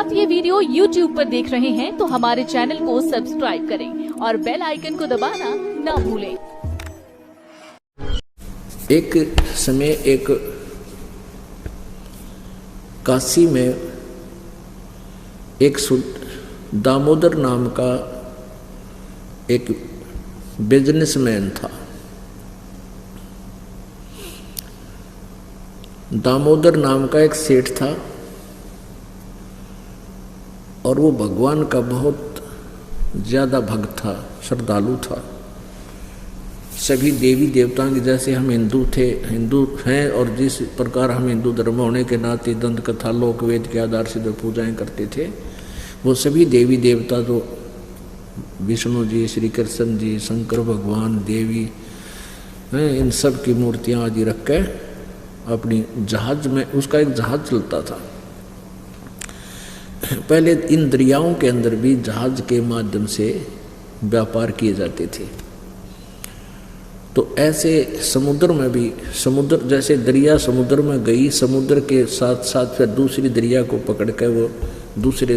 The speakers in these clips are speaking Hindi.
आप ये वीडियो YouTube पर देख रहे हैं तो हमारे चैनल को सब्सक्राइब करें और बेल आइकन को दबाना ना भूलें। एक समय एक काशी में एक दामोदर नाम का एक बिजनेसमैन था। दामोदर नाम का एक सेठ था और वो भगवान का बहुत ज़्यादा भक्त था, श्रद्धालु था। सभी देवी देवताओं के जैसे हम हिंदू हैं और जिस प्रकार हम हिंदू धर्म होने के नाते दंत कथा लोक वेद के आधार से जो पूजाएं करते थे, वो सभी देवी देवता जो विष्णु जी, श्री कृष्ण जी, शंकर भगवान, देवी हैं, इन सब की मूर्तियां आदि रख के अपनी जहाज में, उसका एक जहाज चलता था। पहले इन दरियाओं के अंदर भी जहाज के माध्यम से व्यापार किए जाते थे। तो ऐसे समुद्र में भी, समुद्र जैसे दरिया समुद्र में गई, समुद्र के साथ साथ फिर दूसरी दरिया को पकड़ कर वो दूसरे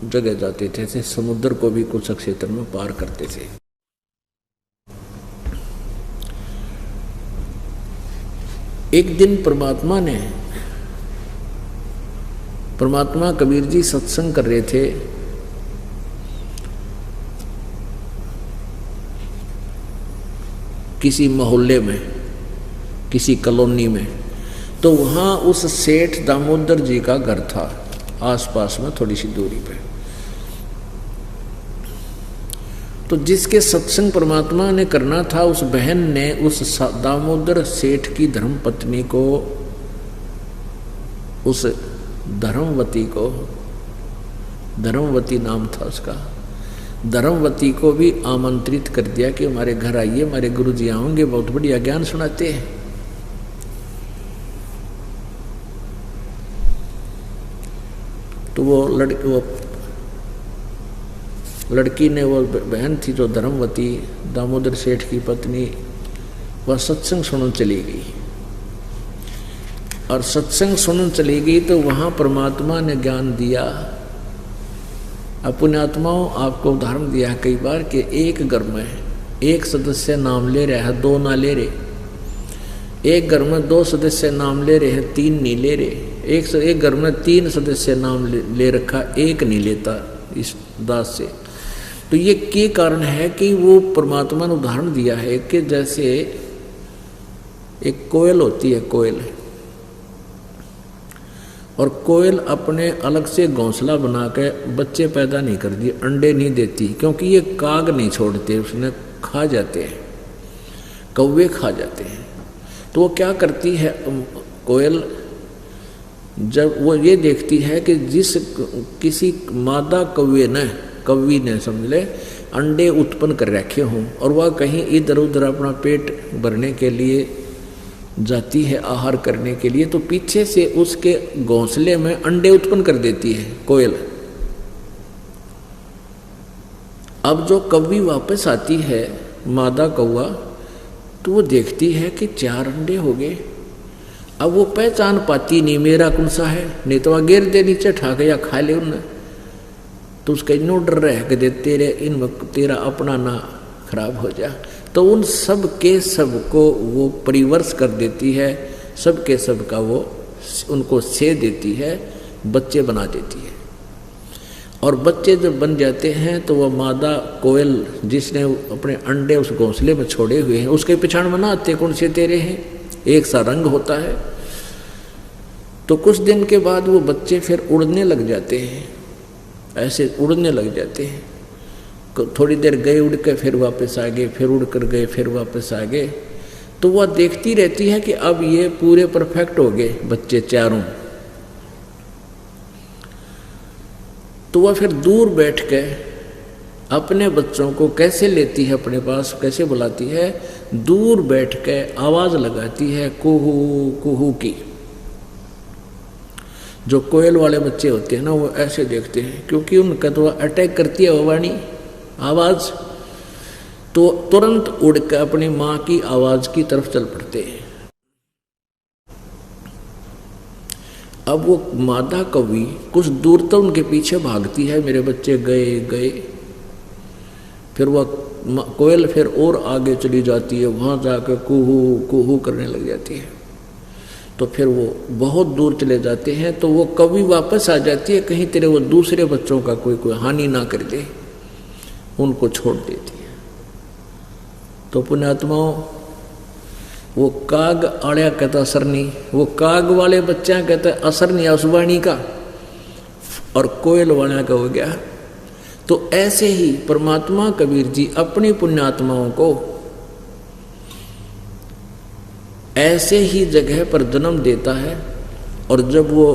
जगह जाते थे। ऐसे समुद्र को भी कुछ क्षेत्र में पार करते थे। एक दिन परमात्मा कबीर जी सत्संग कर रहे थे। किसी मोहल्ले में, किसी कॉलोनी में, तो वहाँ उस सेठ दामोदर जी का घर था, आसपास में थोड़ी सी दूरी पे। तो जिसके सत्संग परमात्मा ने करना था, उस बहन ने उस दामोदर सेठ की धर्मपत्नी को, उस धर्मवती नाम था उसका, धर्मवती को भी आमंत्रित कर दिया कि हमारे घर आइए, हमारे गुरुजी आएंगे, बहुत बढ़िया ज्ञान सुनाते हैं। तो वो लड़की ने, वो बहन थी जो धर्मवती, दामोदर सेठ की पत्नी, वह सत्संग सुनने चली गई। और सत्संग सुनने चली गई तो वहाँ परमात्मा ने ज्ञान दिया। अपने आत्माओं, आपको उदाहरण दिया कई बार कि एक घर में एक सदस्य नाम ले रहा है, दो ना ले रहे। एक घर में दो सदस्य नाम ले रहे हैं, तीन नहीं ले रहे। एक घर में तीन सदस्य नाम ले रखा, एक नहीं लेता इस दास से। तो ये क्या कारण है कि वो परमात्मा ने उदाहरण दिया है कि जैसे एक कोयल होती है, कोयल, और कोयल अपने अलग से घोंसला बना के बच्चे पैदा नहीं करती, अंडे नहीं देती, क्योंकि ये काग नहीं छोड़ते, उसने खा जाते हैं, कौवे खा जाते हैं। तो वो क्या करती है कोयल, जब वो ये देखती है कि किसी मादा कौवी ने समझ ले अंडे उत्पन्न कर रखे हों और वह कहीं इधर उधर अपना पेट भरने के लिए जाती है, आहार करने के लिए, तो पीछे से उसके घोंसले में अंडे उत्पन्न कर देती है कोयल। अब जो कौवी वापस आती है, मादा कौवा, तो वो देखती है कि 4 अंडे हो गए। अब वो पहचान पाती नहीं मेरा कौन सा है, नहीं तो वह गिर दे नीचे ठाके या खा ले उन्हें। तो उसका इनो डर रह के तेरा अपना ना खराब हो जा। तो उन सब के सब को वो परिवर्ष कर देती है, सब के सब का वो उनको से देती है, बच्चे बना देती है। और बच्चे जब बन जाते हैं तो वह मादा कोयल जिसने अपने अंडे उस घोंसले में छोड़े हुए हैं, उसके पिछाड़ में ना आते कौन से तेरे हैं, एक सा रंग होता है। तो कुछ दिन के बाद वो बच्चे फिर उड़ने लग जाते हैं, ऐसे उड़ने लग जाते हैं। थोड़ी देर गए उड़ के फिर वापस आ गए, फिर उड़ कर गए, फिर वापस आ गए। तो वह देखती रहती है कि अब ये पूरे परफेक्ट हो गए बच्चे चारों। तो वह फिर दूर बैठ के अपने बच्चों को कैसे लेती है, अपने पास कैसे बुलाती है, दूर बैठ के आवाज लगाती है कुहू कुहू की। जो कोयल वाले बच्चे होते हैं ना, वो ऐसे देखते हैं, क्योंकि उनका तो अटैक करती है वो वाणी आवाज, तो तुरंत उड़ कर अपनी माँ की आवाज की तरफ चल पड़ते हैं। अब वो मादा कौवी कुछ दूर तक उनके पीछे भागती है, मेरे बच्चे गए गए। फिर वह कोयल फिर और आगे चली जाती है, वहाँ जाकर कुहू कुहू करने लग जाती है। तो फिर वो बहुत दूर चले जाते हैं, तो वो कौवी वापस आ जाती है, कहीं तेरे वो दूसरे बच्चों का कोई हानि ना कर दे, उनको छोड़ देती है। तो पुण्यात्माओं, वो काग आड़िया कहता असर नहीं, वो काग वाले बच्चा कहता असर नहीं उस वाणी का, और कोयल वाला का हो गया। तो ऐसे ही परमात्मा कबीर जी अपनी पुण्यात्माओं को ऐसे ही जगह पर जन्म देता है, और जब वो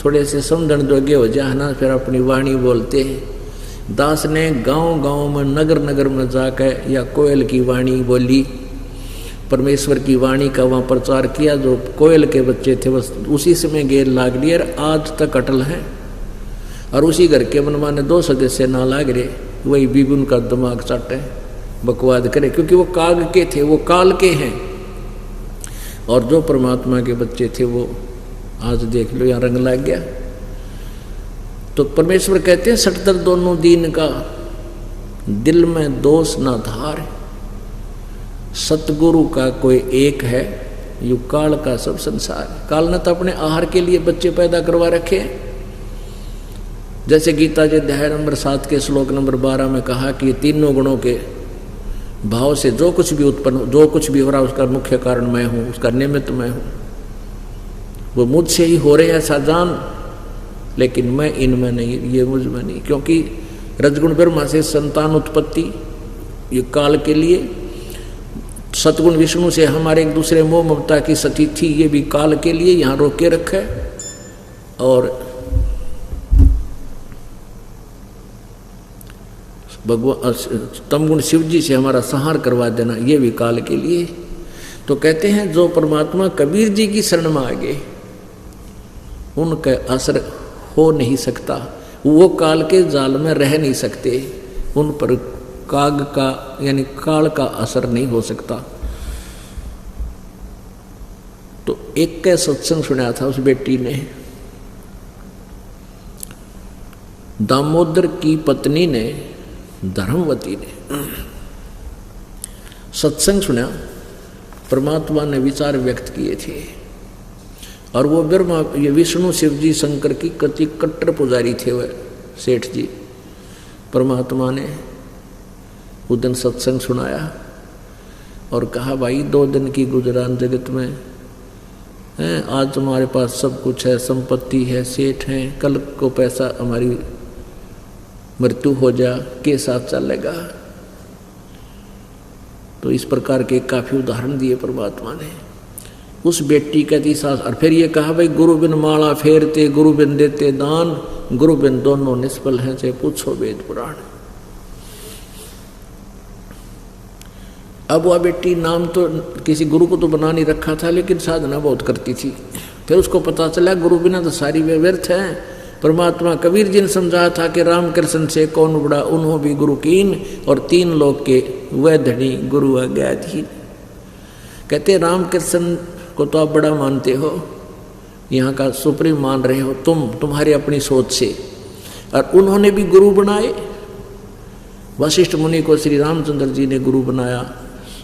थोड़े से समझण जोगे हो जाए ना, फिर अपनी वाणी बोलते हैं। दास ने गांव गांव में नगर नगर में जाकर या कोयल की वाणी बोली, परमेश्वर की वाणी का वहाँ प्रचार किया। जो कोयल के बच्चे थे बस उसी समय गेर लाग लिए, और आज तक अटल हैं। और उसी घर के मनमाने 2 सदस्य ना लाग रहे, वही बिगुन का दिमाग चाटे बकवाद करे, क्योंकि वो काग के थे, वो काल के हैं। और जो परमात्मा के बच्चे थे वो आज देख लो यहाँ रंग लग गया। तो परमेश्वर कहते हैं सटदर दोनों दीन का, दिल में दोष ना धार, सतगुरु का कोई एक है, यू काल का सब संसार। काल ने तो अपने आहार के लिए बच्चे पैदा करवा रखे हैं। जैसे गीता जी अध्याय नंबर 7 के श्लोक नंबर 12 में कहा कि तीनों गुणों के भाव से जो कुछ भी उत्पन्न, जो कुछ भी हो रहा है उसका मुख्य कारण मैं हूँ, उसका निमित्त मैं हूँ। वो मुझसे ही हो रहे हैं ऐसा जान, लेकिन मैं इनमें नहीं, ये मुझ में नहीं। क्योंकि रजगुण ब्रह्मा से संतान उत्पत्ति ये काल के लिए, सतगुण विष्णु से हमारे एक दूसरे मोह ममता की सती थी, ये भी काल के लिए यहाँ रोक के रखा है। और भगवान तमगुण शिव जी से हमारा संहार करवा देना, ये भी काल के लिए। तो कहते हैं जो परमात्मा कबीर जी की शरण में आ गए, उनका असर हो नहीं सकता, वो काल के जाल में रह नहीं सकते, उन पर काग का यानी काल का असर नहीं हो सकता। तो एक का सत्संग सुना था उस बेटी ने, दामोदर की पत्नी ने, धर्मवती ने सत्संग सुना, परमात्मा ने विचार व्यक्त किए थे। और वो ब्रह्मा ये विष्णु शिव जी शंकर की कति कट्टर पुजारी थे वह सेठ जी। परमात्मा ने उस दिन सत्संग सुनाया और कहा भाई 2 दिन की गुजरान जगत में है, आज तुम्हारे पास सब कुछ है, संपत्ति है, सेठ हैं, कल को पैसा हमारी मृत्यु हो जा के साथ चलेगा। तो इस प्रकार के काफी उदाहरण दिए परमात्मा ने। उस बेटी का दी सास, और फिर ये कहा भाई गुरु बिन माला फेरते, गुरु बिन देते दान, गुरु बिन दोनों निष्फल हैं, चाहे पूछो वेद पुराण। अब वह बेटी नाम तो किसी गुरु को तो बना नहीं रखा था, लेकिन साधना बहुत करती थी। फिर उसको पता चला गुरु बिना तो सारी व्यर्थ है। परमात्मा कबीर जी ने समझा था कि राम कृष्ण से कौन बड़ा, उन्हों भी गुरु कीन, और 3 लोग के वह धनी गुरु अज्ञाधीन। कहते राम कृष्ण को तो आप बड़ा मानते हो, यहाँ का सुप्रीम मान रहे हो तुम्हारी अपनी सोच से, और उन्होंने भी गुरु बनाए। वशिष्ठ मुनि को श्री रामचंद्र जी ने गुरु बनाया,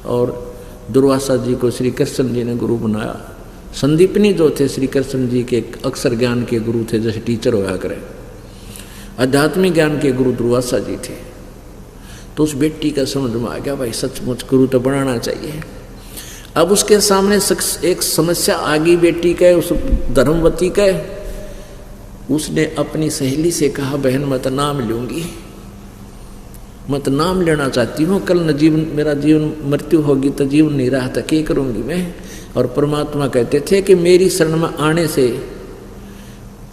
और दुर्वासा जी को श्री कृष्ण जी ने गुरु बनाया। संदीपनी जो थे श्री कृष्ण जी के अक्षर ज्ञान के गुरु थे, जैसे टीचर होया करें। आध्यात्मिक ज्ञान के गुरु दुर्वासा जी थे। तो उस बेटी का समझ में आ गया भाई सचमुच गुरु तो बनाना चाहिए। अब उसके सामने एक समस्या आ गई बेटी का, उस धर्मवती का। उसने अपनी सहेली से कहा बहन मैं तो नाम लूँगी, मैं तो नाम लेना चाहती हूँ, कल न जीवन मेरा जीवन मृत्यु होगी तो जीवन नहीं रहा था, क्या करूँगी मैं। और परमात्मा कहते थे कि मेरी शरण में आने से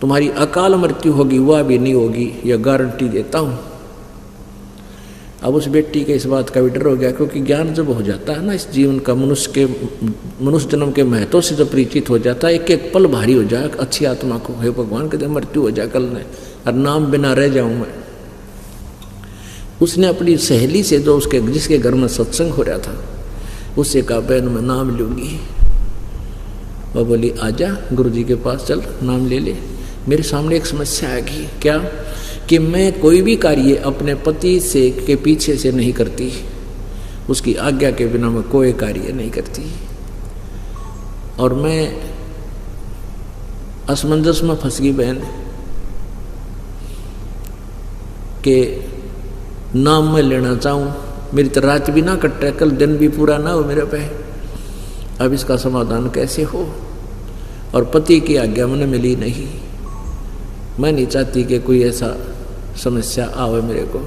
तुम्हारी अकाल मृत्यु होगी, वह भी नहीं होगी, यह गारंटी देता हूँ। अब उस बेटी के इस बात का भी डर हो गया, क्योंकि ज्ञान जब हो जाता है ना इस जीवन का, मनुष्य जन्म के महत्व से जब परिचित हो जाता है, एक एक पल भारी हो जाए अच्छी आत्मा को, हे भगवान कहते मृत्यु हो जाए कल ने, और नाम बिना रह जाऊँ मैं। उसने अपनी सहेली से जो उसके जिसके घर में सत्संग हो रहा था उससे कहा बहन मैं नाम लूँगी। वह बोली आजा गुरुजी के पास चल, नाम ले ले। मेरे सामने एक समस्या आ गई, क्या कि मैं कोई भी कार्य अपने पति से के पीछे से नहीं करती, उसकी आज्ञा के बिना मैं कोई कार्य नहीं करती। और मैं असमंजस में फंस गई बहन के नाम मैं लेना चाहूँ, मेरी तो रात भी ना कटे, कल दिन भी पूरा ना हो मेरे पे। अब इसका समाधान कैसे हो? और पति की आज्ञा मैंने मिली नहीं। मैं नहीं चाहती कि कोई ऐसा समस्या आवे मेरे को।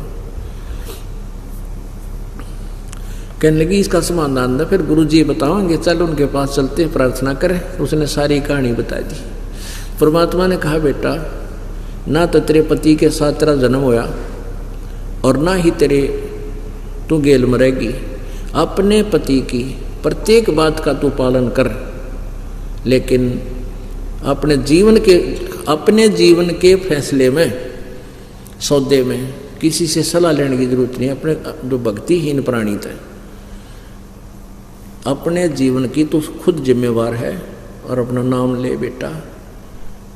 कहने लगी इसका समाधान था, फिर गुरुजी बताओगे, चल उनके पास चलते प्रार्थना करें। उसने सारी कहानी बता दी। परमात्मा ने कहा बेटा, ना तो तेरे पति के साथ तेरा जन्म होया और ना ही तू गेल मरेगी। अपने पति की प्रत्येक बात का तू पालन कर, लेकिन अपने जीवन के फैसले में, सौदे में किसी से सलाह लेने की जरूरत नहीं। अपने जो भक्तिहीन प्राणी थे, अपने जीवन की तू खुद जिम्मेवार है। और अपना नाम ले बेटा,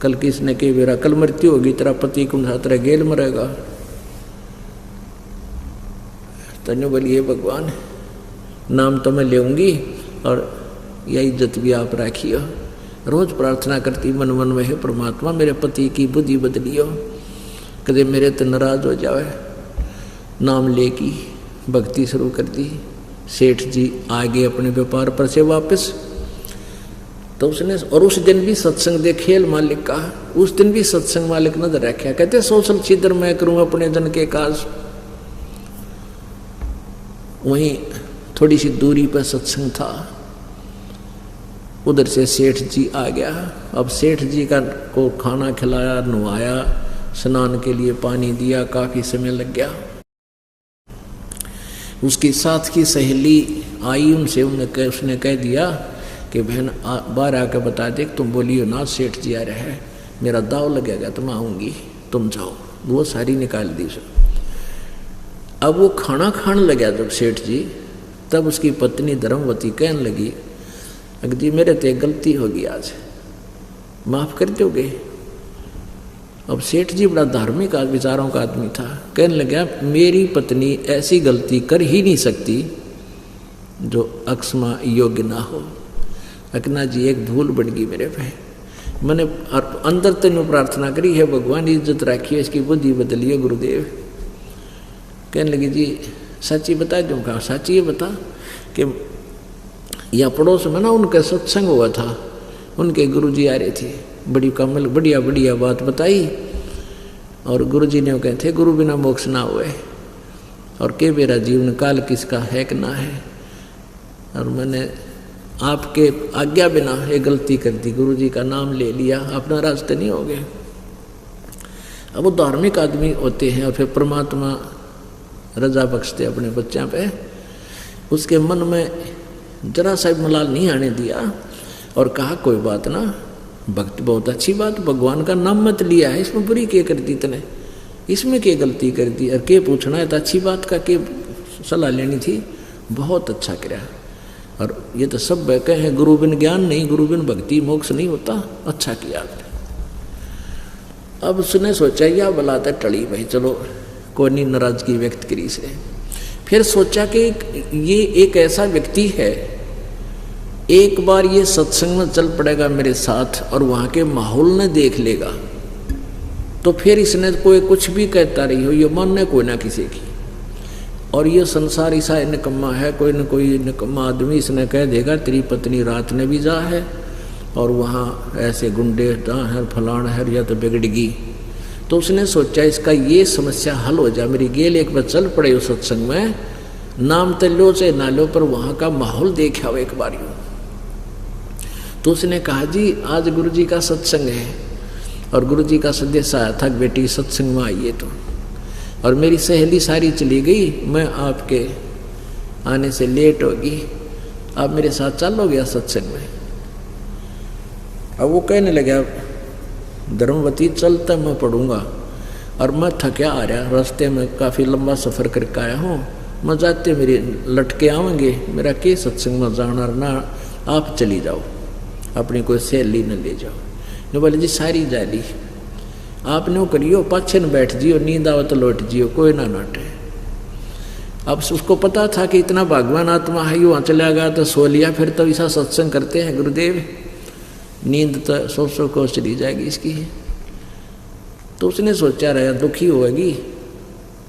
कल किसने के बेरा कल मृत्यु होगी, तेरा पति कौन सा तेरा गेल मरेगा। तनु बोलिए भगवान, नाम तो मैं लेऊंगी और यह इज्जत भी आप राखियो। रोज प्रार्थना करती मन मन में, है परमात्मा मेरे पति की बुद्धि बदलियो, कदे मेरे तो नाराज हो जावे। नाम लेकी भक्ति शुरू कर दी। सेठ जी आगे अपने व्यापार पर से वापस, तो उसने और उस दिन भी सत्संग दे खेल मालिक का, उस दिन भी सत्संग मालिक नजर रखा। कहते सोशल छिद्र मैं करूं अपने जन के काज। वहीं थोड़ी सी दूरी पर सत्संग था, उधर से सेठ जी आ गया। अब सेठ जी को खाना खिलाया, नहवाया, स्नान के लिए पानी दिया, काफी समय लग गया। उसके साथ की सहेली आई, उनसे उसने कह दिया कि बहन बाहर आकर बता दे, तुम बोलियो ना सेठ जी आ रहे हैं, मेरा दाव लगेगा तो मैं आऊँगी, तुम जाओ। वो सारी निकाल दी सब। अब वो खाना खाने लगा जब सेठ जी, तब उसकी पत्नी धर्मवती कहने लगी, अगदी मेरे ते गलती होगी, आज माफ़ कर दोगे। अब सेठ जी बड़ा धार्मिक विचारों का आदमी था, कहने लगा मेरी पत्नी ऐसी गलती कर ही नहीं सकती जो अक्षमा योग्य ना हो। अकना जी एक भूल बढ़ गई मेरे पे, मैंने अंदर तेन प्रार्थना करी है, भगवान इज्जत रखिए, इसकी बुद्धि बदलिए गुरुदेव। कहने लगी जी सच्ची बता दूँ। कहा सच्ची ये बता कि या पड़ोस में ना उनका सत्संग हुआ था, उनके गुरुजी आ रहे थे, बड़ी कमल बढ़िया बढ़िया बात बताई। और गुरुजी ने कहे थे गुरु बिना मोक्ष ना हुए, और के मेरा जीवन काल किसका है कि ना है। और मैंने आपके आज्ञा बिना ये गलती कर दी, गुरुजी का नाम ले लिया, अपना रास्ते नहीं हो गए। अब वो धार्मिक आदमी होते हैं और फिर परमात्मा रजा बख्शते अपने बच्चों पे। उसके मन में जरा सा मलाल नहीं आने दिया और कहा कोई बात ना, भक्ति बहुत अच्छी बात, भगवान का नाम मत लिया है, इसमें बुरी क्या कर दी तने, इसमें क्या गलती कर दी, और के पूछना है तो अच्छी बात का के सलाह लेनी थी, बहुत अच्छा कराया। और ये तो सब कहे हैं गुरु बिन ज्ञान नहीं, गुरु बिन भक्ति मोक्ष नहीं होता, अच्छा किया आपने। अब उसने सोचा या बुलाता टली भाई, चलो कोई नहीं, नाराजगी व्यक्त करी से। फिर सोचा कि ये एक ऐसा व्यक्ति है, एक बार ये सत्संग में चल पड़ेगा मेरे साथ और वहाँ के माहौल ने देख लेगा, तो फिर इसने कोई कुछ भी कहता रही हो, ये मानने कोई ना किसी की। और ये संसार ऐसा निकम्मा है, कोई न कोई निकम्मा आदमी इसने कह देगा तेरी पत्नी रात ने भी जा है और वहाँ ऐसे गुंडे है, फलान है, या तो बिगड़गी। तो उसने सोचा इसका ये समस्या हल हो जाए, मेरी गेल एक बार चल पड़े उस सत्संग में, नाम तो लो चाहे ना लो, पर वहाँ का माहौल देखा हो एक बार यूँ। तो उसने कहा जी आज गुरुजी का सत्संग है, और गुरुजी का संदेश आया था बेटी सत्संग में आइए, तो और मेरी सहेली सारी चली गई, मैं आपके आने से लेट होगी, आप मेरे साथ चलोगे सत्संग में। अब वो कहने लगा धर्मवती चलता मैं पढ़ूंगा, और मैं थका आ रहा, रास्ते में काफ़ी लंबा सफ़र करके आया हूँ, मैं जाते मेरे लटके आवेंगे, मेरा के सत्संग में जाना ना, आप चली जाओ। अपनी कोई सहेली न ले जाओ। ने बोले जी सारी जाली आपने वो करियो, पाछे न बैठ जियो, नींद आओ तो लौट जियो, कोई ना नाटे। अब उसको पता था कि इतना भगवान आत्मा है, वहाँ चला गया तो सो लिया, फिर तो ऐसा सत्संग करते हैं गुरुदेव, नींद तो सौ को चली जाएगी इसकी। तो उसने सोचा रहा दुखी होगी,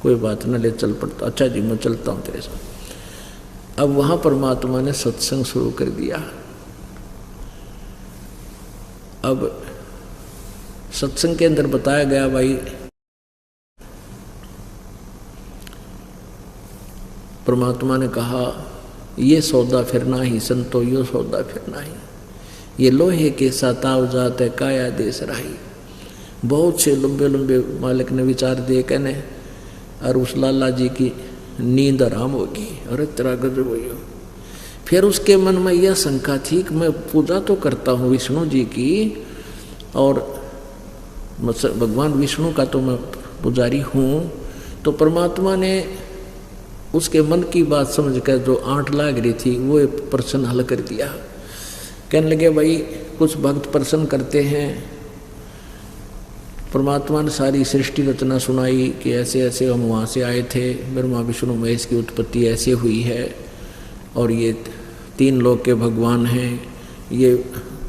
कोई बात न ले चल पड़ता, अच्छा जी मैं चलता हूँ तेरे साथ। अब वहाँ परमात्मा ने सत्संग शुरू कर दिया। अब सत्संग के अंदर बताया गया भाई परमात्मा ने कहा ये सौदा फिरना ही संतो यो सौदा फिरना ही, ये लोहे के साताव जात है काया देश राही। बहुत से लंबे लंबे मालिक ने विचार दिए कहने, और उस लाला जी की नींद आराम होगी, अरे तेरा गजब हुई हो। फिर उसके मन में यह शंका थी कि मैं पूजा तो करता हूँ विष्णु जी की, और भगवान विष्णु का तो मैं पुजारी हूँ, तो परमात्मा ने उसके मन की बात समझकर जो आंट लाग रही थी वो एक प्रश्न हल कर दिया। कहने लगे भाई कुछ भक्त प्रश्न करते हैं, परमात्मा ने सारी सृष्टि रचना सुनाई कि ऐसे ऐसे हम वहाँ से आए थे, ब्रह्मा विष्णु महेश की उत्पत्ति ऐसे हुई है, और ये 3 लोक के भगवान हैं, ये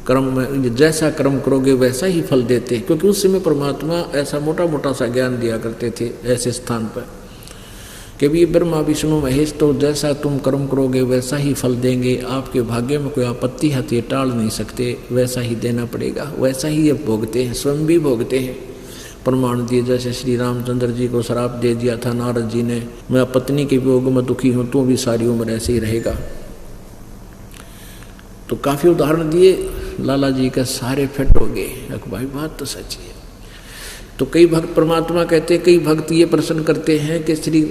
कर्म में जैसा कर्म करोगे वैसा ही फल देते, क्योंकि उस समय परमात्मा ऐसा मोटा मोटा सा ज्ञान दिया करते थे ऐसे स्थान पर कि भी ब्रह्मा विष्णु महेश तो जैसा तुम कर्म करोगे वैसा ही फल देंगे, आपके भाग्य में कोई आपत्ति है तो ये टाल नहीं सकते, वैसा ही देना पड़ेगा, वैसा ही ये भोगते हैं, स्वयं भी भोगते हैं। प्रमाण दिए जैसे श्री रामचंद्र जी को श्राप दे दिया था नारद जी ने, मैं पत्नी के वियोग में दुखी हूँ, तू भी सारी उम्र ऐसे ही रहेगा। तो काफ़ी उदाहरण दिए, लाला जी के सारे फिट हो गए, भाई बात तो सच्ची है। तो कई भक्त परमात्मा कहते, कई भक्त ये प्रश्न करते हैं कि श्री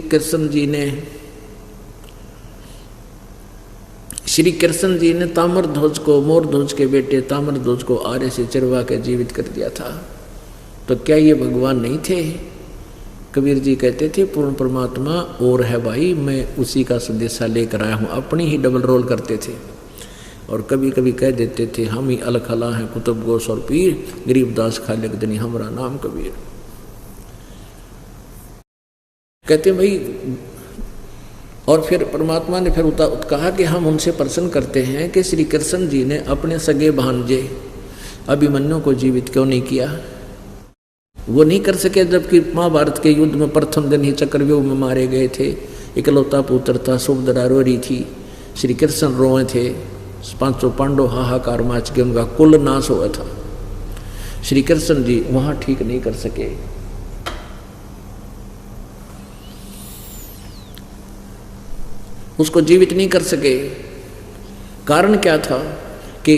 कृष्ण जी ने ताम्रध्वज को, मोरध्वज के बेटे ताम्रध्वज को आरे से चिरवा के जीवित कर दिया था, तो क्या ये भगवान नहीं थे? कबीर जी कहते थे पूर्ण परमात्मा और है भाई, मैं उसी का संदेशा लेकर आया हूँ, अपनी ही डबल रोल करते थे। और कभी कभी कह देते थे हम ही अलखला हैं कुतुब गोस और पीर, गरीबदास खालिक दनी हमारा नाम कबीर। कहते भाई, और फिर परमात्मा ने फिर कहा कि हम उनसे प्रश्न करते हैं कि श्री कृष्ण जी ने अपने सगे भांजे अभिमन्यु को जीवित क्यों नहीं किया? वो नहीं कर सके, जबकि महाभारत के युद्ध में प्रथम दिन ही चक्रव्यूह में मारे गए थे। इकलौता पुत्र था, सुभद्रा रो रही थी, श्री कृष्ण रोए थे, 500 पांडव हाहाकार माच के उनका कुल नाश हुआ था। श्री कृष्ण जी वहां ठीक नहीं कर सके। उसको जीवित नहीं कर सके। कारण क्या था कि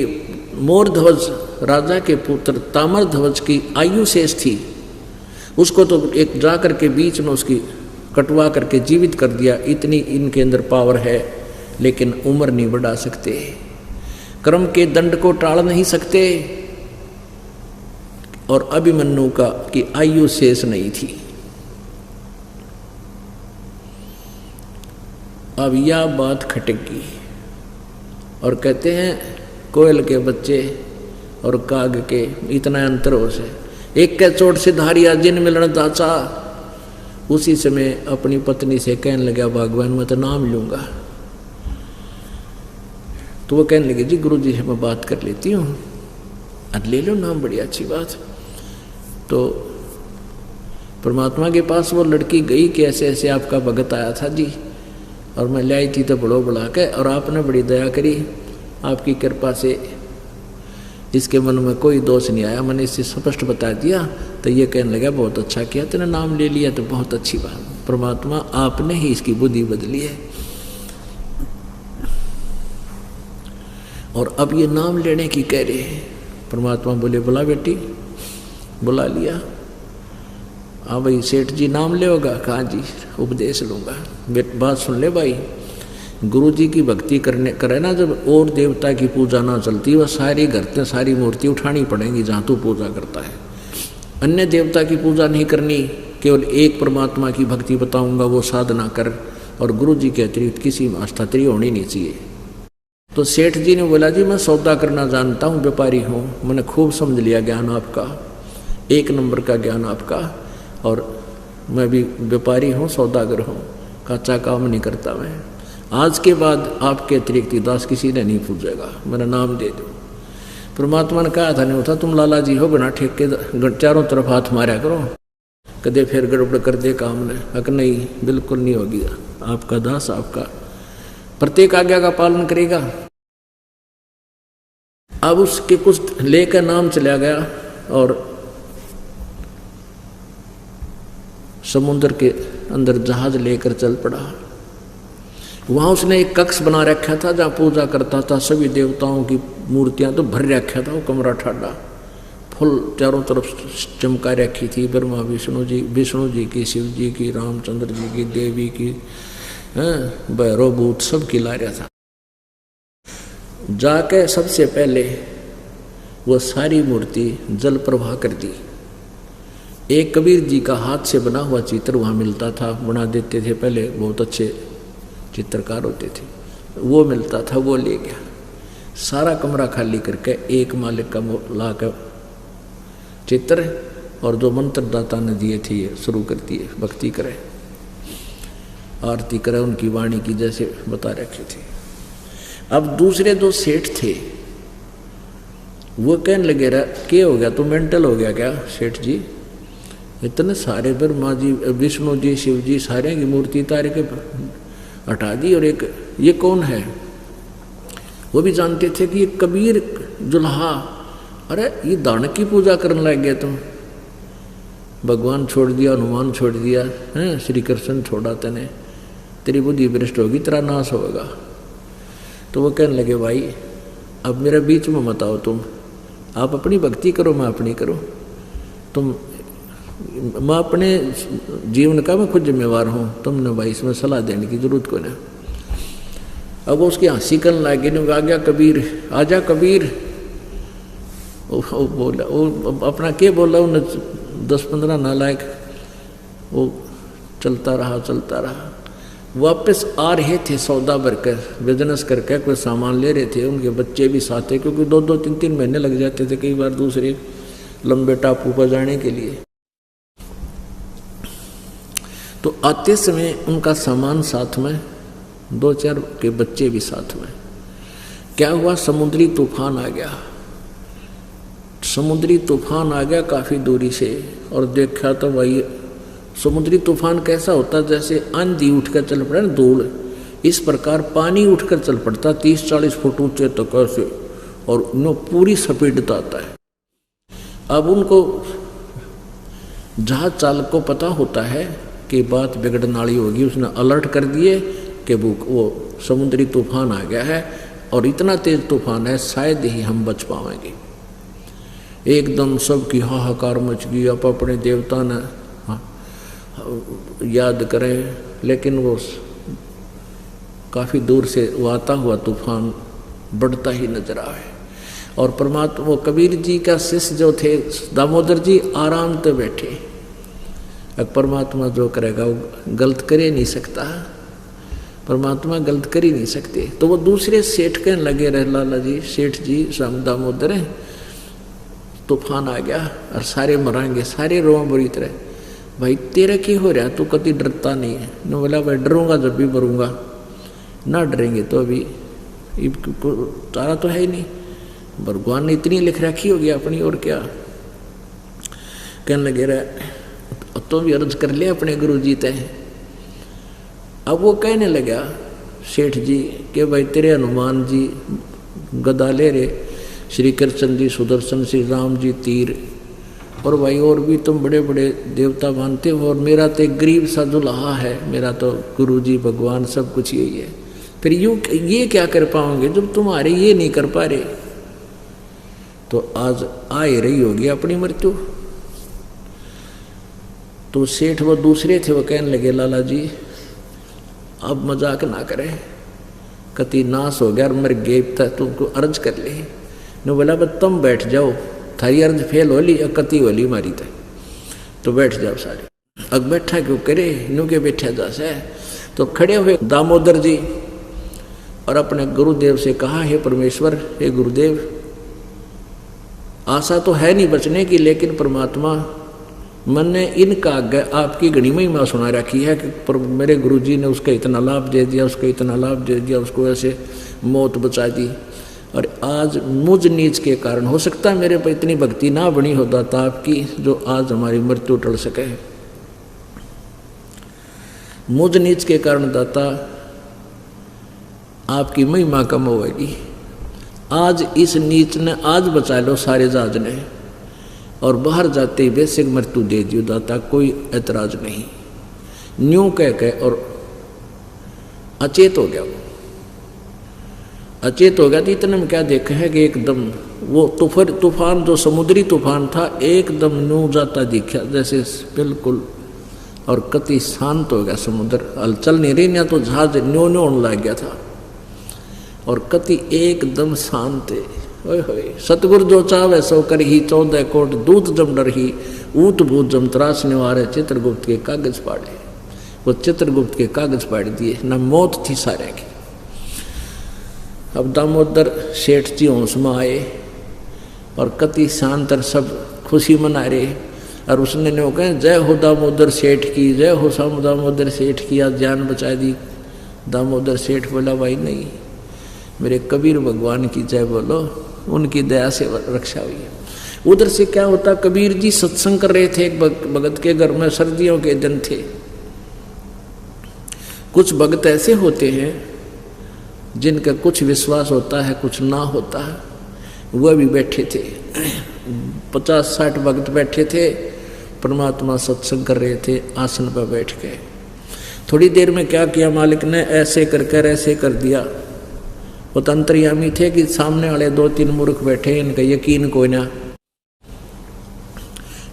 मोरध्वज राजा के पुत्र ताम्रध्वज की आयु शेष थी, उसको तो एक जा करके बीच में उसकी कटवा करके जीवित कर दिया। इतनी इनके अंदर पावर है, लेकिन उम्र नहीं बढ़ा सकते, कर्म के दंड को टाल नहीं सकते, और अभिमन्यु का की आयु शेष नहीं थी। अब यह बात खटकी और कहते हैं कोयल के बच्चे और काग के इतना अंतर हो से, एक के चोट से धारिया जिन मिलन दाचा। उसी समय अपनी पत्नी से कहने लगा भगवान मैं तो नाम लूंगा। तो वो कहने लगे जी गुरु जी से मैं बात कर लेती हूँ, अब ले लो नाम, बड़ी अच्छी बात। तो परमात्मा के पास वो लड़की गई कि ऐसे ऐसे आपका भगत आया था जी, और मैं ले आई थी तो बड़ो बढ़ा के, और आपने बड़ी दया करी, आपकी कृपा से इसके मन में कोई दोष नहीं आया, मैंने इससे स्पष्ट बता दिया। तो ये कहने लगा बहुत अच्छा किया, तेने नाम ले लिया तो बहुत अच्छी बात, परमात्मा आपने ही इसकी बुद्धि बदली है। और अब ये नाम लेने की कह रहे हैं। परमात्मा बोले बुला बेटी, बुला लिया। हाँ भाई सेठ जी नाम ले होगा, कहाँ जी उपदेश लूँगा। बात सुन ले भाई, गुरु जी की भक्ति करे ना जब, और देवता की पूजा ना चलती, वह सारी घर से सारी मूर्ति उठानी पड़ेगी जहाँ तू पूजा करता है। अन्य देवता की पूजा नहीं करनी, केवल एक परमात्मा की भक्ति बताऊंगा, वो साधना कर, और गुरु जी के अतिरिक्त किसी में आस्था तेरी होनी नहीं चाहिए। तो सेठ जी ने बोला जी मैं सौदा करना जानता हूँ, व्यापारी हूँ, मैंने खूब समझ लिया ज्ञान आपका, 1 नंबर का ज्ञान आपका, और मैं भी व्यापारी हूँ, सौदागर हूँ, कच्चा काम नहीं करता मैं। आज के बाद आपके अतिरिक्त दास किसी ने नहीं पूछेगा, मेरा नाम दे दो। परमात्मा ने कहा था नहीं होता, तुम लाला जी हो, बिना ठेके चारों तरफ हाथ मारा करो, कदे फिर गड़बड़ कर दे काम ने। अक नहीं, बिल्कुल नहीं होगी, आपका दास आपका प्रत्येक आज्ञा का पालन करेगा। अब उसके कुछ लेकर नाम चला गया और समुद्र के अंदर जहाज लेकर चल पड़ा। वहां उसने एक कक्ष बना रखा था जहां पूजा करता था, सभी देवताओं की मूर्तियां तो भर रखा था। वो कमरा ठाडा फुल चारों तरफ चमका रखी थी, ब्रह्मा विष्णु जी की, शिव जी की, रामचंद्र जी की, देवी की, भैरव भूत सब की ला रहा था। जाके सबसे पहले वो सारी मूर्ति जल प्रवाह कर दी। एक कबीर जी का हाथ से बना हुआ चित्र वहाँ मिलता था, बना देते थे पहले, बहुत अच्छे चित्रकार होते थे, वो मिलता था, वो ले गया। सारा कमरा खाली करके एक मालिक का ला कर चित्र और जो मंत्र दाता ने दिए थे ये शुरू कर दिए, भक्ति करे, आरती करे उनकी वाणी की, जैसे बता रखे थे। अब दूसरे जो सेठ थे वो कहने लगे रहा, क्या हो गया, तू मेंटल हो गया क्या सेठ जी? इतने सारे ब्रह्मा जी, विष्णु जी, शिव जी, सारे की मूर्ति तारे के हटा दी, और एक ये कौन है? वो भी जानते थे कि ये कबीर जुल्हा, अरे ये दान की पूजा करने लग गए तुम, भगवान छोड़ दिया, हनुमान छोड़ दिया है, श्री कृष्ण छोड़ा तने, तेरी बुद्धि भ्रष्ट होगी, तेरा नाश होगा। तो वो कहने लगे भाई अब मेरे बीच में मत आओ, तुम आप अपनी भक्ति करो, मैं अपनी करूँ, मैं अपने जीवन का मैं खुद जिम्मेवार हूँ, तुमने भाई इसमें सलाह देने की जरूरत को नहीं। अब उसकी हंसी करने लगे, आ गया कबीर, आजा कबीर। वो बोला, वो अपना क्या बोला, उन्हें 10-15 नालायक, वो चलता रहा। वापस आ रहे थे सौदा भरकर, बिजनेस करके कोई सामान ले रहे थे, उनके बच्चे भी साथ थे, क्योंकि 2-2, 3-3 महीने लग जाते थे कई बार दूसरे लंबे टापू पर जाने के लिए। तो आते समय उनका सामान साथ में, 2-4 के बच्चे भी साथ में। क्या हुआ, समुद्री तूफान आ गया। समुद्री तूफान आ गया काफ़ी दूरी से, और देखा तो भाई समुद्री तूफान कैसा होता, जैसे आंधी उठकर चल पड़ा ना, धूल, इस प्रकार पानी उठकर चल पड़ता 30-40 फुट ऊंचे तक ऐसे, और नो पूरी स्पीड आता है। अब उनको जहाज चालक को पता होता है कि बात बिगड़ने वाली होगी, उसने अलर्ट कर दिए कि वो समुद्री तूफान आ गया है, और इतना तेज तूफान है शायद ही हम बच पाएंगे। एकदम सबकी हाहाकार मच गई, अब अपने देवता ने याद करें, लेकिन वो काफ़ी दूर से वो आता हुआ तूफान बढ़ता ही नजर आए। और परमात्मा, वो कबीर जी का शिष्य जो थे दामोदर जी, आराम से बैठे। अब परमात्मा जो करेगा वो गलत कर ही नहीं सकता, परमात्मा गलत कर ही नहीं सकते। तो वो दूसरे सेठ कहने लगे रहे, लाला जी, सेठ जी, श्याम दामोदर है, तूफान आ गया और सारे मरांगे, सारे रों बुरी तरह। भाई तेरा क्या हो रहा, तू कभी डरता नहीं है? न बोला भाई डरूंगा जब भी मरूंगा, ना डरेंगे तो अभी तारा तो है ही नहीं, भगवान ने इतनी लिख रखी होगी अपनी, और क्या। कहने लगे रहे, तो भी अर्ज कर लिया अपने गुरु जी तय। अब वो कहने लगा सेठ जी कि भाई तेरे हनुमान जी गदा ले रहे, श्री कृष्ण जी सुदर्शन, श्री राम जी तीर, और भाई और भी तुम बड़े बड़े देवता मानते हो, और मेरा तो एक गरीब सा दुल्हा है, मेरा तो गुरु जी भगवान सब कुछ यही है। फिर ये क्या कर पाओगे जब तुम्हारे ये नहीं कर पा रहे? तो आज आ ही रही होगी अपनी मृत्यु। तो सेठ वो दूसरे थे, वो कहने लगे लाला जी अब मजाक ना करें, कति नाश हो गया और मर गए, तुमको अर्ज कर ले। ने बोला बस तुम बैठ जाओ, थारी अर्ज फेल हो ली, कति हो ली मारी तय, तो बैठ जाओ सारे। अब बैठा क्यों करे, नु के बैठा जा से। तो खड़े हुए दामोदर जी और अपने गुरुदेव से कहा, हे परमेश्वर, हे गुरुदेव, आशा तो है नहीं बचने की, लेकिन परमात्मा मैंने इनका आगे आपकी घनी महिमा सुना रखी है कि पर मेरे गुरुजी ने उसका इतना लाभ दे दिया, उसको इतना लाभ दे दिया, उसको ऐसे मौत बचा दी। और आज मुझ नीच के कारण, हो सकता है मेरे पर इतनी भक्ति ना बनी हो दाता आपकी, जो आज हमारी मृत्यु टल सके। मुझ नीच के कारण दाता आपकी महिमा कम होगी। आज इस नीच ने आज बचा लो सारे जहाज ने, और बाहर जाते ही वैसे मृत्यु दे दियो दाता, कोई ऐतराज नहीं। न्यू कह के और अचेत हो गया। वो अचेत हो गया तो इतने में क्या देखा है कि एकदम वो तूफान जो समुद्री तूफान था एकदम न्यू जाता दिखा, जैसे बिल्कुल, और कति शांत हो गया समुद्र, हलचल नहीं रही, ना तो जहाज न्यू न्यू होने लग गया था, और कति एकदम शांत है। ओए होए, सतगुरु जो चावे सो कर ही, 14 कोट दूत जम डर ही, ऊत भूत जम त्रास निवारे, चित्रगुप्त के कागज पाड़े। वो चित्रगुप्त के कागज पाड़ दिए, न मौत थी सारे की। अब दामोदर सेठ जी होश में आए और कति शांतर सब खुशी मना रहे, और उसने ने कहा, जय हो दामोदर सेठ की, जय हो दामोदर सेठ की, आज जान बचा दी। दामोदर सेठ बोला, भाई नहीं, मेरे कबीर भगवान की जय बोलो, उनकी दया से रक्षा हुई है। उधर से क्या होता, कबीर जी सत्संग कर रहे थे एक भगत के घर में, सर्दियों के दिन थे। कुछ भगत ऐसे होते हैं जिनका कुछ विश्वास होता है, कुछ ना होता है। वह भी बैठे थे, 50-60 भगत बैठे थे, परमात्मा सत्संग कर रहे थे, आसन पर बैठ गए। थोड़ी देर में क्या किया मालिक ने, ऐसे कर ऐसे कर दिया। वो तंत्रयामी थे कि सामने वाले 2-3 मूर्ख बैठे, इनका यकीन कोई ना,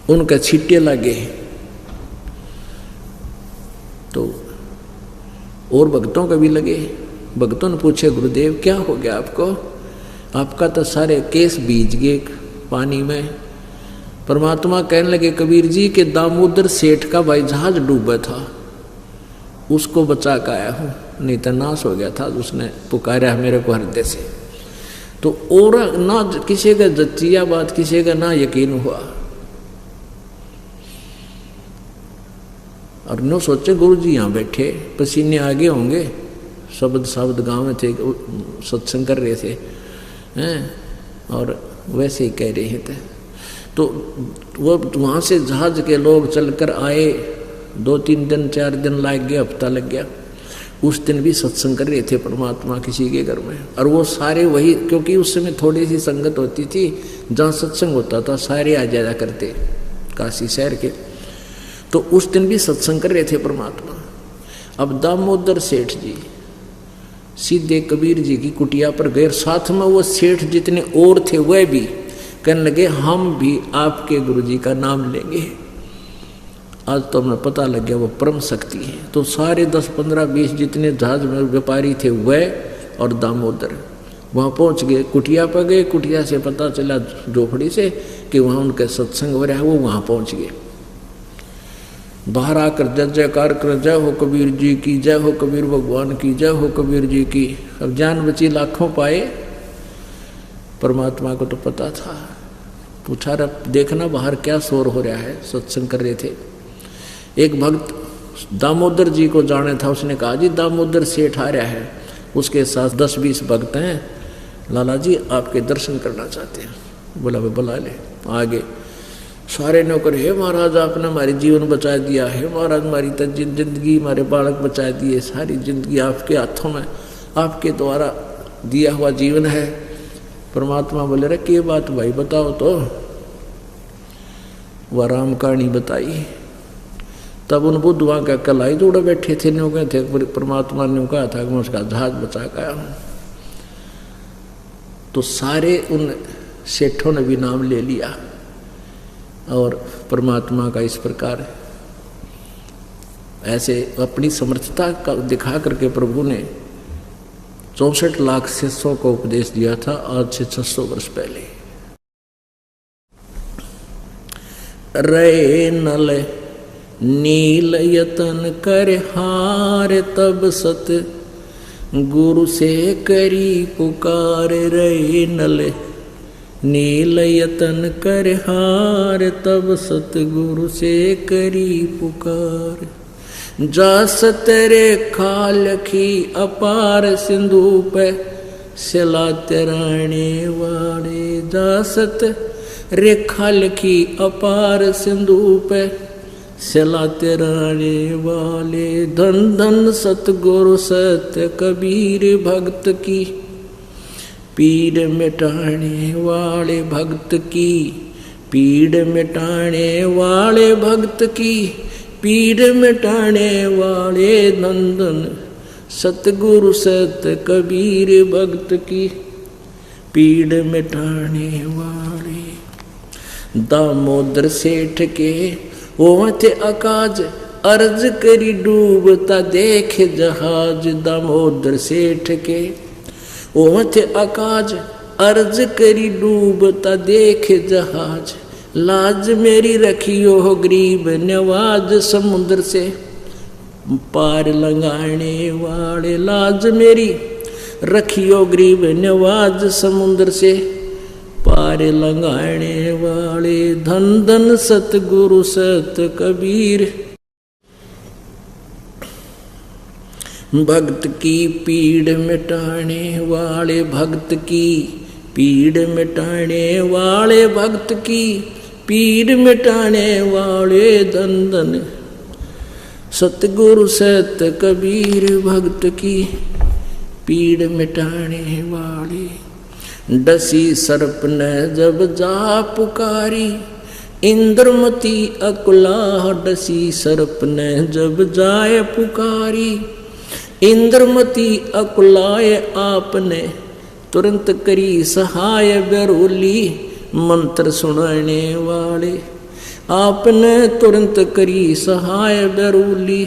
उनके छींटे लगे। तो और भक्तों का भी लगे। भक्तों ने पूछे, गुरुदेव क्या हो गया आपको, आपका तो सारे केस भीज गए पानी में। परमात्मा कहने लगे, कबीर जी के दामोदर सेठ का भाई जहाज डूबा था, उसको बचा के आया हूँ, नहीं तो नाश हो गया था। उसने पुकारा मेरे को हृदय से। तो और ना किसी का जच्चिया बात, किसी का ना यकीन हुआ। और नो सोचे गुरु जी यहाँ बैठे, पसीने आगे होंगे, शब्द गांव में थे, सत्संग कर रहे थे हैं, और वैसे ही कह रहे थे। तो वो वहाँ से जहाज के लोग चलकर आए, 2-3 दिन 4 दिन लग गया, हफ्ता लग गया। उस दिन भी सत्संग कर रहे थे परमात्मा किसी के घर में, और वो सारे वही, क्योंकि उस समय थोड़ी सी संगत होती थी, जहाँ सत्संग होता था सारे आ जाया करते काशी शहर के। तो उस दिन भी सत्संग कर रहे थे परमात्मा। अब दामोदर सेठ जी सीधे कबीर जी की कुटिया पर गए, साथ में वो सेठ जितने और थे वह भी कहने लगे, हम भी आपके गुरु जी का नाम लेंगे। आज तो हमें पता लग गया वो परम शक्ति है। तो सारे 10, 15, 20 जितने जहाज में व्यापारी थे वह और दामोदर वहाँ पहुँच गए, कुटिया पर गए। कुटिया से पता चला झोपड़ी से कि वहाँ उनका सत्संग हो रहा है, वो वहाँ पहुँच गए। बाहर आकर जय जयकार कर, जय हो कबीर जी की, जय हो कबीर भगवान की, जय हो कबीर जी की। अब जान बची, लाखों पाए। परमात्मा को तो पता था। पूछा, रहा देखना बाहर क्या शोर हो रहा है, सत्संग कर रहे थे। एक भक्त दामोदर जी को जाने था, उसने कहा, जी दामोदर सेठ आ रहा है, उसके साथ 10-20 भक्त हैं, लाला जी आपके दर्शन करना चाहते हैं। बोला, वे बुला ले। आगे सारे नौकर, हे महाराज आपने हमारी जीवन बचा दिया है, महाराज हमारी जिंदगी, हमारे बालक बचा दिए, सारी जिंदगी आपके हाथों में, आपके द्वारा दिया हुआ जीवन है। परमात्मा बोले, रे क्या बात भाई, बताओ तो। वह राम कहानी बताई। तब उन बुद्धवा का कलाई जोड़े बैठे थे, न्यू गए थे, परमात्मा ने कहा था कि मैं उसका जहाज बचा के आया हूँ। तो सारे उन सेठों ने भी नाम ले लिया, और परमात्मा का इस प्रकार ऐसे अपनी समर्थता का दिखा करके प्रभु ने 64 लाख शिष्यों को उपदेश दिया था, आज से 600 वर्ष पहले। रे नल नील यतन कर हार, तब सत गुरु से करी पुकार रहे नल, नील यतन कर हार, तब सतगुरु से करी पुकार। जासत रेखा लखी अपार सिंधु पे, सिला तराने वाले। जासत रेखा लखी अपार सिंधु पे, सिला तराने वाले। धन धन सतगुरु सत्य कबीर भक्त की, पीड़ मिटाने वाले भक्त की, पीड़ मिटाने वाले भक्त की, पीड़ मिटाने वाले। नंदन सतगुरु सत्य कबीर भक्त की, पीड़ मिटाने वाले। दामोदर सेठ के ओवत आकाज, अर्ज करी डूबता देख जहाज। दामोदर सेठ के ओवत आकाज, अर्ज करी डूबता देख जहाज। लाज मेरी रखियो हो गरीब नवाज, समुद्र से पार लंगाने वाले। लाज मेरी रखियो गरीब नवाज, समुद्र से पार लंगाने वाले। धन धन सतगुरु सत कबीर, भक्त की पीड़ मिटाने वाले। भक्त की पीड़ मिटाने वाले, भक्त की पीड़ मिटाने वाले। धन धन सतगुरु सत कबीर भक्त की, पीड़ मिटाने वाले। डसी सर्प ने जब जा पुकारी, इंद्रमती अकुला। डसी सर्प ने जब जाए पुकारी, इंद्रमती अकुलाए। आपने तुरंत करी सहाय बेरोली, मंत्र सुनाने वाले। आपने तुरंत करी सहाय बेरोली,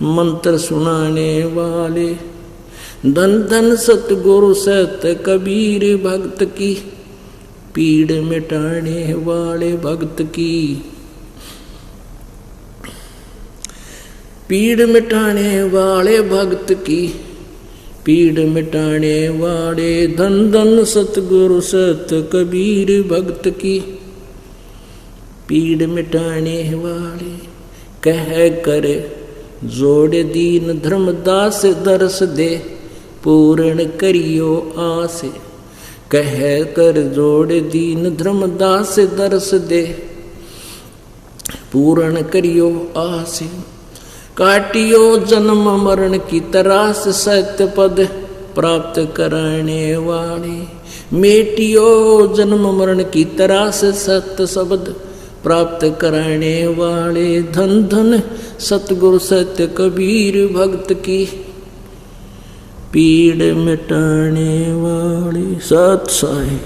मंत्र सुनाने वाले। धन धन सतगुरु सत कबीर भक्त की, पीड़ मिटाने वाले भक्त की, पीड़ मिटाने वाले भक्त की, पीड़ मिटाने वाले। धन धन सतगुरु सत कबीर भक्त की, पीड़ मिटाने वाले। कह कर जोड़ दीन धर्मदास, दर्श दे पूर्ण करियो आस। कह कर जोड़ दीन धर्मदास, दर्श दे पूर्ण करियो आस। काटियो जन्म मरण की तरास, सत्य पद प्राप्त कराने वाले। मेटियो जन्म मरण की तरास, सत्य शब्द प्राप्त कराने वाले। धन धन सतगुरु सत्य कबीर भक्त की, पीड़ मिटाने वाले। सत साई।